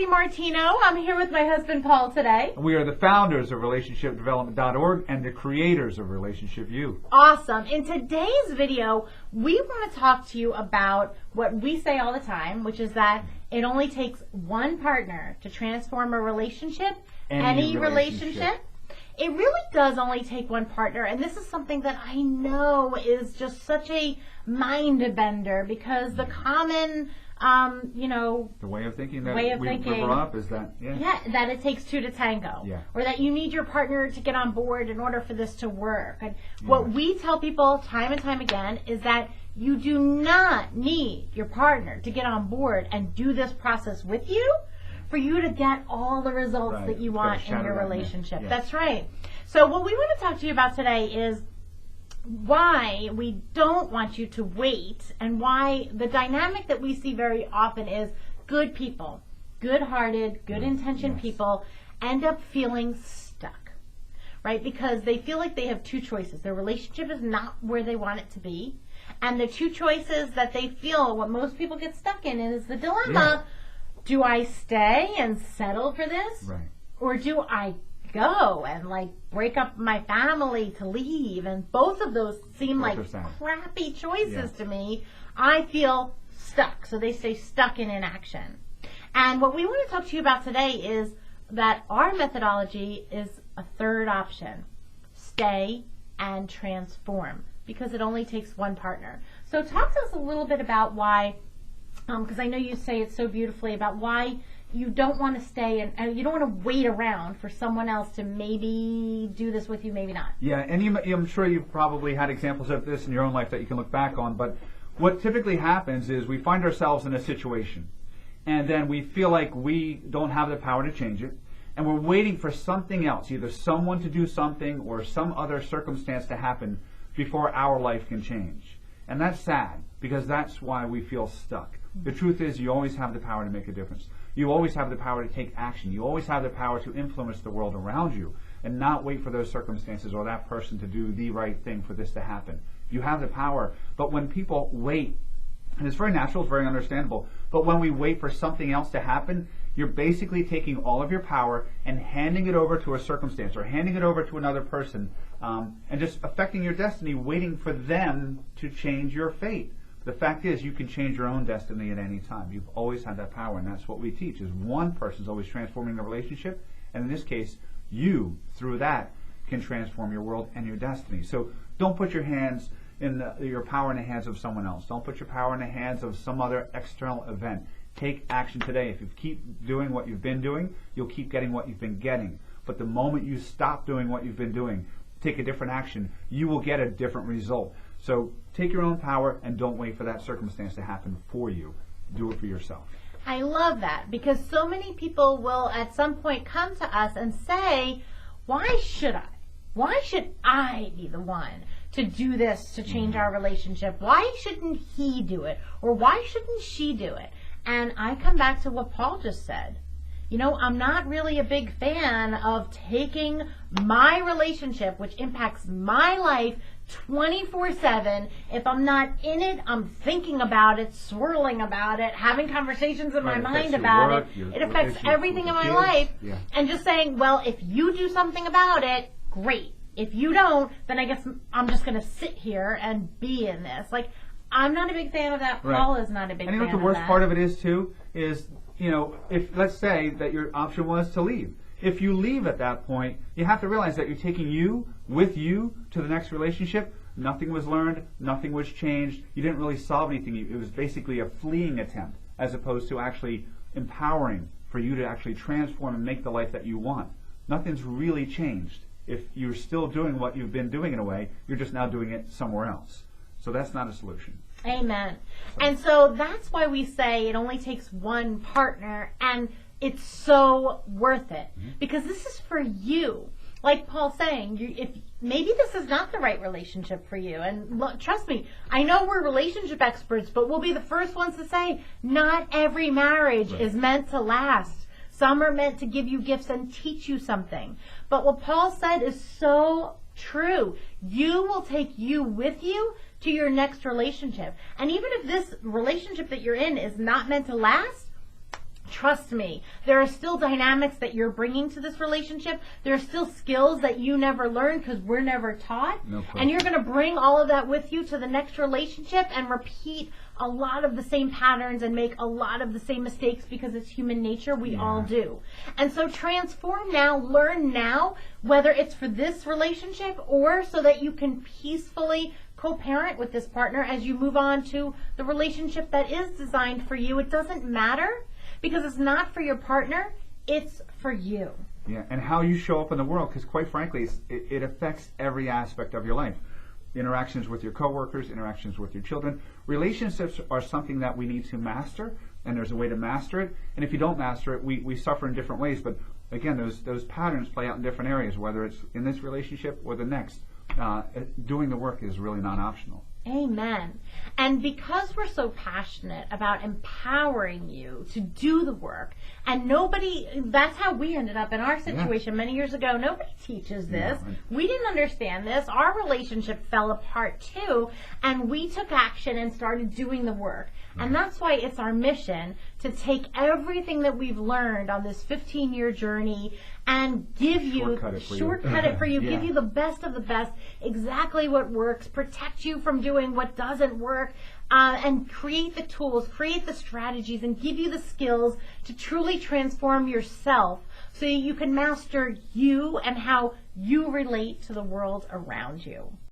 Martino. I'm here with my husband Paul today. We are the founders of RelationshipDevelopment.org and the creators of Relationship U. Awesome. In today's video, we want to talk to you about what we say all the time, which is that it only takes one partner to transform a relationship, any relationship. It really does only take one partner, and this is something that I know is just such a mind bender because the common the way of thinking that we grew up is that that it takes two to tango, or that you need your partner to get on board in order for this to work. And what we tell people time and time again is that you do not need your partner to get on board and do this process with you for you to get all the results that you want in your relationship. That's right. So what we want to talk to you about today is why we don't want you to wait, and why the dynamic that we see very often is good people, good-hearted, good-intentioned people end up feeling stuck, right? Because they feel like they have two choices. Their relationship is not where they want it to be, and the two choices that they feel, what most people get stuck in, is the dilemma. Do I stay and settle for this? Right. Or do I go and break up my family to leave? And both of those seem like crappy choices to me. I feel stuck. So they stay stuck in inaction. And what we want to talk to you about today is that our methodology is a third option. Stay and transform, because it only takes one partner. So talk to us a little bit about why, because I know you say it so beautifully, about why you don't want to stay and you don't want to wait around for someone else to maybe do this with you, maybe not. Yeah, and I'm sure you've probably had examples of this in your own life that you can look back on, but what typically happens is we find ourselves in a situation, and then we feel like we don't have the power to change it, and we're waiting for something else, either someone to do something or some other circumstance to happen before our life can change. And that's sad, because that's why we feel stuck. The truth is, you always have the power to make a difference. You always have the power to take action. You always have the power to influence the world around you and not wait for those circumstances or that person to do the right thing for this to happen. You have the power. But when people wait, and it's very natural, it's very understandable, but when we wait for something else to happen, you're basically taking all of your power and handing it over to a circumstance or handing it over to another person, and just affecting your destiny, waiting for them to change your fate. The fact is, you can change your own destiny at any time. You've always had that power, and that's what we teach, is one person's always transforming a relationship, and in this case, you, through that, can transform your world and your destiny. So don't put your power in the hands of someone else. Don't put your power in the hands of some other external event. Take action today. If you keep doing what you've been doing, you'll keep getting what you've been getting. But the moment you stop doing what you've been doing, take a different action, you will get a different result. So take your own power and don't wait for that circumstance to happen for you. Do it for yourself. I love that, because so many people will at some point come to us and say, why should I? Why should I be the one to do this to change our relationship? Why shouldn't he do it? Or why shouldn't she do it? And I come back to what Paul just said. You know, I'm not really a big fan of taking my relationship, which impacts my life 24/7. If I'm not in it, I'm thinking about it, swirling about it, having conversations in my mind about it. It affects everything in my life. And just saying, well, if you do something about it, great. If you don't, then I guess I'm just going to sit here and be in this. I'm not a big fan of that. Paul is not a big fan of that. And you know what the worst part of it is, too, is, if let's say that your option was to leave. If you leave at that point, you have to realize that you're taking you with you to the next relationship. Nothing was learned. Nothing was changed. You didn't really solve anything. It was basically a fleeing attempt, as opposed to actually empowering for you to actually transform and make the life that you want. Nothing's really changed. If you're still doing what you've been doing in a way, you're just now doing it somewhere else. So that's not a solution. Amen. And so that's why we say it only takes one partner, and it's so worth it, because this is for you. Like Paul's saying, if maybe this is not the right relationship for you, and trust me, I know we're relationship experts, but we'll be the first ones to say not every marriage is meant to last. Some are meant to give you gifts and teach you something. But what Paul said is so true. You will take you with you to your next relationship. And even if this relationship that you're in is not meant to last, trust me, there are still dynamics that you're bringing to this relationship. There are still skills that you never learned because we're never taught. No problem. And you're going to bring all of that with you to the next relationship and repeat a lot of the same patterns and make a lot of the same mistakes because it's human nature. We all do. And so transform now, learn now, whether it's for this relationship or so that you can peacefully co-parent with this partner as you move on to the relationship that is designed for you. It doesn't matter because it's not for your partner, it's for you. Yeah, and how you show up in the world, because quite frankly, it affects every aspect of your life. Interactions with your coworkers, interactions with your children. Relationships are something that we need to master, and there's a way to master it. And if you don't master it, we suffer in different ways. But again, those patterns play out in different areas, whether it's in this relationship or the next. Doing the work is really not optional. Amen. And because we're so passionate about empowering you to do the work, and that's how we ended up in our situation many years ago. Nobody teaches this. Yeah, right. We didn't understand this. Our relationship fell apart too, and we took action and started doing the work. And that's why it's our mission to take everything that we've learned on this 15-year journey and give you, shortcut it for you, give you the best of the best, exactly what works, protect you from doing what doesn't work, and create the tools, create the strategies, and give you the skills to truly transform yourself so you can master you and how you relate to the world around you.